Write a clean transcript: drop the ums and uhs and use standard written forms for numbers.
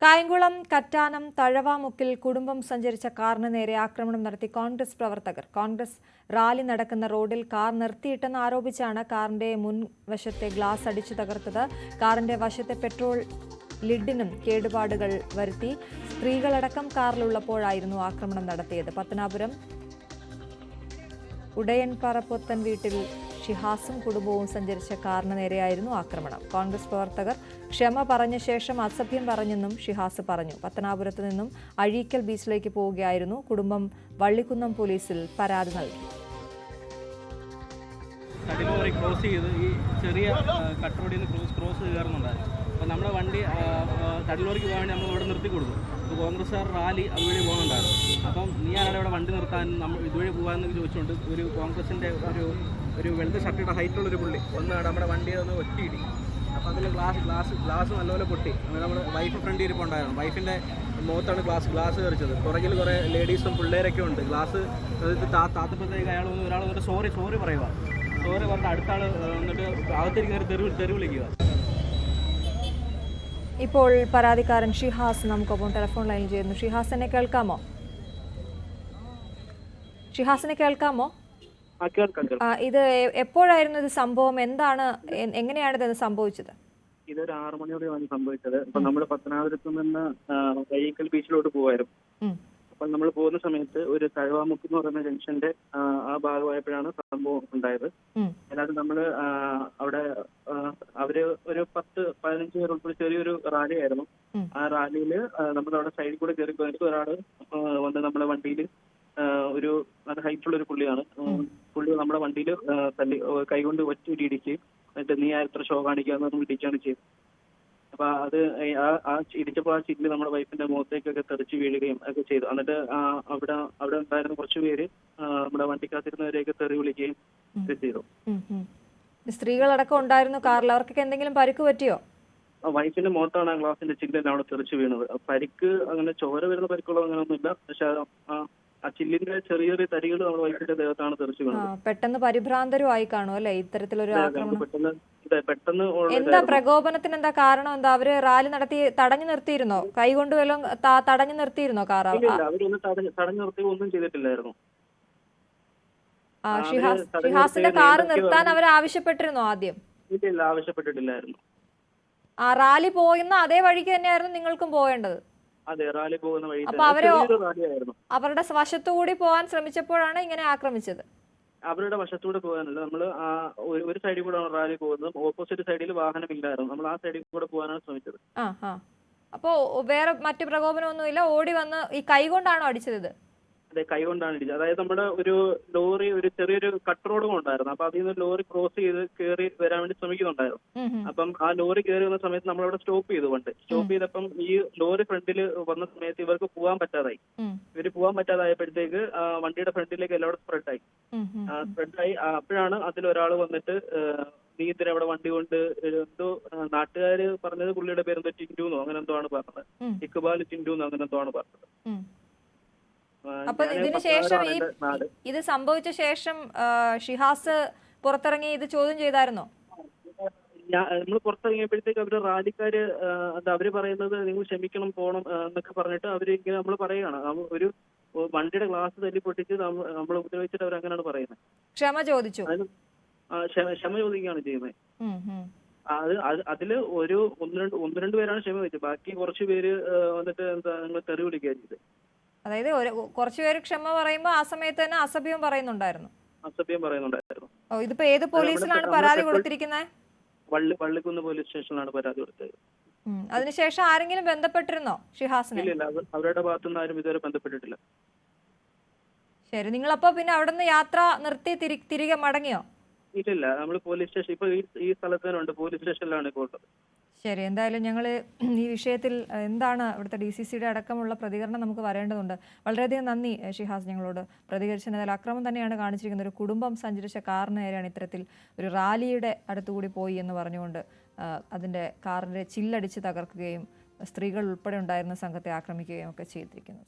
കായംകുളം കറ്റാനം തഴവാമുക്കിൽ കുടുംബം സഞ്ചരിച്ച കാറിന് നേരെ ആക്രമണം നടത്തി കോൺഗ്രസ് പ്രവർത്തകർ. കോൺഗ്രസ് റാലി നടക്കുന്ന റോഡിൽ കാർ നിർത്തിയിട്ടെന്ന് ആരോപിച്ചാണ് കാറിന്റെ മുൻവശത്തെ ഗ്ലാസ് അടിച്ചു തകർത്തത്. കാറിന്റെ വശത്തെ പെട്രോൾ ലിഡിനും കേടുപാടുകൾ വരുത്തി. സ്ത്രീകളടക്കം കാറിലുള്ളപ്പോഴായിരുന്നു ആക്രമണം നടത്തിയത്. പത്തനാപുരം ഉടയൻപാറപ്പൊത്തൻ വീട്ടിൽ ഷിഹാസും കുടുംബവും സഞ്ചരിച്ച കാറിന് നേരെയായിരുന്നു ആക്രമണം. കോൺഗ്രസ് പ്രവർത്തകർ ക്ഷമ പറഞ്ഞ ശേഷം അസഭ്യം പറഞ്ഞെന്നും ഷിഹാസ് പറഞ്ഞു. പത്തനാപുരത്ത് നിന്നും അഴീക്കൽ ബീച്ചിലേക്ക് പോവുകയായിരുന്നു. കുടുംബം വള്ളിക്കുന്നം പോലീസിൽ പരാതി നൽകി. ക്രോസ് ചെയ്ത് ഈ ചെറിയ കട്ട് റോഡിൽ നിന്ന് ക്രോസ് കയറുന്നുണ്ടായിരുന്നു. അപ്പോൾ നമ്മുടെ വണ്ടി കടലോറിക്ക് പോകാൻ വേണ്ടി നമ്മൾ ഇവിടെ നിർത്തി കൊടുത്തു. അപ്പോൾ കോൺഗ്രസ്സുകാർ റാലി അതുവഴി പോകുന്നുണ്ടായിരുന്നു. അപ്പം നീ ആരുടെ ഇവിടെ വണ്ടി നിർത്താൻ നമ്മൾ ഇതുവഴി പോകാമെന്നൊക്കെ ചോദിച്ചുകൊണ്ട് ഒരു കോൺഗ്രസിൻ്റെ ഒരു വെളുത്ത ഷർട്ടിയുടെ ഹൈറ്റുള്ളൊരു പുള്ളി ഒന്ന് നമ്മുടെ വണ്ടിയെ ഒന്ന് ഒറ്റയിടി. അപ്പോൾ അതിൽ ഗ്ലാസ് നല്ലപോലെ പൊട്ടി. നമ്മുടെ വൈഫ് ഫ്രണ്ട് ഇരിപ്പുണ്ടായിരുന്നു. വൈഫിൻ്റെ മുഖത്താണ് ഗ്ലാസ് കയറിച്ചത്. പുറകിൽ കുറേ ലേഡീസും പിള്ളേരൊക്കെ ഉണ്ട്. ഗ്ലാസ് താത്തപ്പോഴത്തേക്ക് ഒരാൾ വന്നിട്ട് സോറി പറയുക. സോറി പറഞ്ഞ അടുത്ത ആൾ വന്നിട്ട് അകത്തേക്ക് കയറി തെറി വിളിക്കുക. ഇപ്പോൾ പരാതിക്കാരൻ ഷിഹാസ് നമുക്കൊപ്പം ടെലിഫോൺ ലൈനിൽ ചെയ്യുന്നു. ഷിഹാസിനെ കേൾക്കാമോ? ഇത് എപ്പോഴായിരുന്നു ഇത് സംഭവം? എങ്ങനെയാണ് ഇത് സംഭവിച്ചത്? ഇതൊരു 6 മണിയോടെയാണ് സംഭവിച്ചത്. അപ്പൊ നമ്മൾ പത്തനാപുരത്ത് നിന്ന് അഴീക്കൽ ബീച്ചിലോട്ട് പോവായിരുന്നു. അപ്പൊ നമ്മൾ പോകുന്ന സമയത്ത് ഒരു തഴവാമുക്ക് എന്ന് പറയുന്ന ജംഗ്ഷന്റെ ആ ഭാഗമായപ്പോഴാണ് സംഭവം ഉണ്ടായത്. അല്ലാതെ നമ്മള് അവിടെ അവര് ഒരു 10-15 പേർ ഉൾപ്പെടെ ചെറിയൊരു റാലി ആയിരുന്നു. ആ റാലിയില് നമ്മളവിടെ സൈഡിൽ കൂടെ കയറി പോയിട്ട് ഒരാള് വന്ന് നമ്മുടെ വണ്ടിയിൽ ഒരു നല്ല ഹൈറ്റുള്ള ഒരു പുള്ളി നമ്മുടെ വണ്ടിയിൽ തല്ലി കൈകൊണ്ട് ഒറ്റ ഇടിക്കുകയും എന്നിട്ട് നീ എത്ര ഷോ കാണിക്കാന്ന് നമ്മൾ ഇടിക്കുകയാണ് ചെയ്തത്. അപ്പൊ അത് ആ ഇടിച്ചപ്പോൾ ആ ചില്ല് നമ്മുടെ വൈഫിന്റെ മുഖത്തേക്കൊക്കെ തെറിച്ച് വീഴുകയും ഒക്കെ ചെയ്തു. എന്നിട്ട് അവിടെ ഉണ്ടായിരുന്ന കുറച്ചു പേര് നമ്മുടെ വണ്ടിക്കകത്തിരുന്നവരെയൊക്കെ തെറി വിളിക്കുകയും ചെയ്തു. സ്ത്രീകളടക്കം ഉണ്ടായിരുന്നു കാറിൽ. അവർക്കൊക്കെ എന്തെങ്കിലും പരിക്ക് പറ്റിയോ? വൈഫിന്റെ മുഖത്താണ് ആ ഗ്ലാസിന്റെ ചില്ലെല്ലാം അവിടെ തെറിച്ച് വീണത്. പരിക്ക് അങ്ങനെ ചോര വരുന്ന പരിക്കുകളോ അങ്ങനെയൊന്നുമില്ല. പക്ഷെ ആ ചില്ലിന്റെ ചെറിയ ചെറിയ തരികൾ നമ്മുടെ വൈഫിന്റെ ദേഹത്താണ് തെറിച്ച് വീണത്. പെട്ടെന്ന് പരിഭ്രാന്തരുമായി കാണും അല്ലെ ഇത്തരത്തിലൊരു ആക്രമണം? പെട്ടെന്ന് എന്താ പ്രകോപനത്തിന് എന്താ കാരണം? എന്താ അവര് റാലി നടത്തി തടഞ്ഞു നിർത്തിയിരുന്നോ? കൈകൊണ്ട് വല്ലതും തടഞ്ഞു നിർത്തിയിരുന്നോ കാർ? അവരൊന്നും തടഞ്ഞു നിർത്തി ഒന്നും ചെയ്തിട്ടില്ലായിരുന്നു. ഷിഹാസിന്റെ കാർ നിർത്താൻ അവർ ആവശ്യപ്പെട്ടിരുന്നോ ആദ്യം? ഇല്ല, ആവശ്യപ്പെട്ടിട്ടില്ലായിരുന്നു. ആ റാലി പോകുന്ന അതേ വഴിക്ക് തന്നെയായിരുന്നു നിങ്ങൾക്കും പോകേണ്ടത്? അതെ, റാലി പോകുന്ന വഴി. അപ്പൊ അവരുടെ വശത്തുകൂടി പോകാൻ ശ്രമിച്ചപ്പോഴാണ് ഇങ്ങനെ ആക്രമിച്ചത്? അവരുടെ വശത്തൂടെ പോകാനല്ല, നമ്മള് ഒരു സൈഡിൽ കൂടെ റാലി പോകുന്നത്. ഓപ്പോസിറ്റ് സൈഡിൽ വാഹനമില്ലായിരുന്നു. നമ്മൾ ആ സൈഡിൽ കൂടെ പോകാനാണ് ശ്രമിച്ചത്. അപ്പോ വേറെ മറ്റു പ്രകോപനമൊന്നുമില്ല. ഓടി വന്ന് ഈ കൈ കൊണ്ടാണോ അടിച്ചത്? അതെ, കൈ കൊണ്ടാണ് ഇടിച്ചത്. അതായത് നമ്മുടെ ഒരു ലോറി ഒരു ചെറിയൊരു കട്ട് റോഡും ഉണ്ടായിരുന്നു. അപ്പൊ അതിൽ നിന്ന് ലോറി ക്രോസ് ചെയ്ത് കയറി വരാൻ വേണ്ടി ശ്രമിക്കുന്നുണ്ടായിരുന്നു. അപ്പം ആ ലോറി കയറി വന്ന സമയത്ത് നമ്മളവിടെ സ്റ്റോപ്പ് ചെയ്തപ്പം ഈ ലോറി ഫ്രണ്ടിൽ വന്ന സമയത്ത് ഇവർക്ക് പോകാൻ പറ്റാതായി. ഇവര് പോകാൻ പറ്റാതായപ്പോഴത്തേക്ക് വണ്ടിയുടെ ഫ്രണ്ടിലേക്ക് എല്ലാവരും സ്പ്രെഡായി. അപ്പോഴാണ് അതിലൊരാൾ വന്നിട്ട് നീ ഇതിന് അവിടെ വണ്ടി കൊണ്ട് എന്തോ നാട്ടുകാര് പറഞ്ഞത് പുള്ളിയുടെ പേരെന്തോ ടിൻഡുന്നോ അങ്ങനെ എന്തോ ആണ് പറഞ്ഞത്. ഇക്ബാൽ ടിൻഡുന്നോ അങ്ങനെ എന്തോ ആണ് പറഞ്ഞത്. അപ്പൊ ഇതിനുശേഷം ഇത് സംഭവിച്ച ശേഷം ഷിഹാസ് പുറത്തിറങ്ങി ഇത് ചോദ്യം ചെയ്തായിരുന്നോ? നമ്മൾ പുറത്തിറങ്ങിയപ്പോഴത്തേക്ക് അവര് റാലിക്കാര് അവര് പറയുന്നത് നിങ്ങൾ ക്ഷമിക്കണം പോണം എന്നൊക്കെ പറഞ്ഞിട്ട് അവര് ഇങ്ങനെ നമ്മൾ പറയുകയാണ്. ഒരു വണ്ടിയുടെ ഗ്ലാസ് തല്ലി പൊട്ടിച്ച് നമ്മൾ ഉപദ്രവിച്ചിട്ട് അവർ അങ്ങനെയാണ് പറയുന്നത്. ക്ഷമ ചോദിച്ചു? ക്ഷമ ചോദിക്കുകയാണ് ചെയ്യുന്നത്. അതില് ഒന്ന് രണ്ട് പേരാണ് ക്ഷമ ചോദിച്ചത്. ബാക്കി കുറച്ച് പേര് വന്നിട്ട് നിങ്ങൾ തെറി വിളിക്കുകയാണ് ചെയ്തത്. അതായത് കുറച്ചുപേര് ക്ഷമ പറയുമ്പോ ആ സമയത്ത് തന്നെ അസഭ്യം പറയുന്നുണ്ടായിരുന്നു. ഇതിപ്പോ ഏത് പോലീസിലാണ് പരാതി കൊടുത്തിരിക്കുന്നത്? വള്ളിക്കുന്ന് പോലീസ് സ്റ്റേഷനിലാണ് പരാതി കൊടുത്തത്. അതിനുശേഷം ആരെങ്കിലും ബന്ധപ്പെട്ടിരുന്നോ ഷിഹാസിനെ? ഇല്ല, അവരുടെ ഭാഗത്തുനിന്ന് ആരും ഇതുവരെ ബന്ധപ്പെട്ടിട്ടില്ല. ശരി, നിങ്ങളപ്പോ പിന്നെ അവിടെ നിന്ന് യാത്ര നിർത്തി തിരികെ മടങ്ങിയോ? ഇല്ല, നമ്മൾ പോലീസ് സ്റ്റേഷൻ ഇപ്പൊ ഈ സ്ഥലത്ത് തന്നെ ഉണ്ട്. പോലീസ് സ്റ്റേഷനിലാണ് ഇപ്പോൾ ഉള്ളത്. ശരി, എന്തായാലും ഞങ്ങൾ ഈ വിഷയത്തിൽ എന്താണ് ഇവിടുത്തെ DCCയുടെ അടക്കമുള്ള പ്രതികരണം നമുക്ക് വരേണ്ടതുണ്ട്. വളരെയധികം നന്ദി ഷിഹാസ് ഞങ്ങളോട് പ്രതികരിച്ചതിൽ. അക്രമം തന്നെയാണ് കാണിച്ചിരിക്കുന്നത്. ഒരു കുടുംബം സഞ്ചരിച്ച കാറിന് നേരെയാണ് ഇത്തരത്തിൽ ഒരു റാലിയുടെ അടുത്തുകൂടി പോയി എന്ന് പറഞ്ഞുകൊണ്ട് അതിൻ്റെ കാറിൻ്റെ ചില്ലടിച്ച് തകർക്കുകയും സ്ത്രീകൾ ഉൾപ്പെടെ ഉണ്ടായിരുന്ന സംഘത്തെ ആക്രമിക്കുകയും ഒക്കെ ചെയ്തിരിക്കുന്നത്.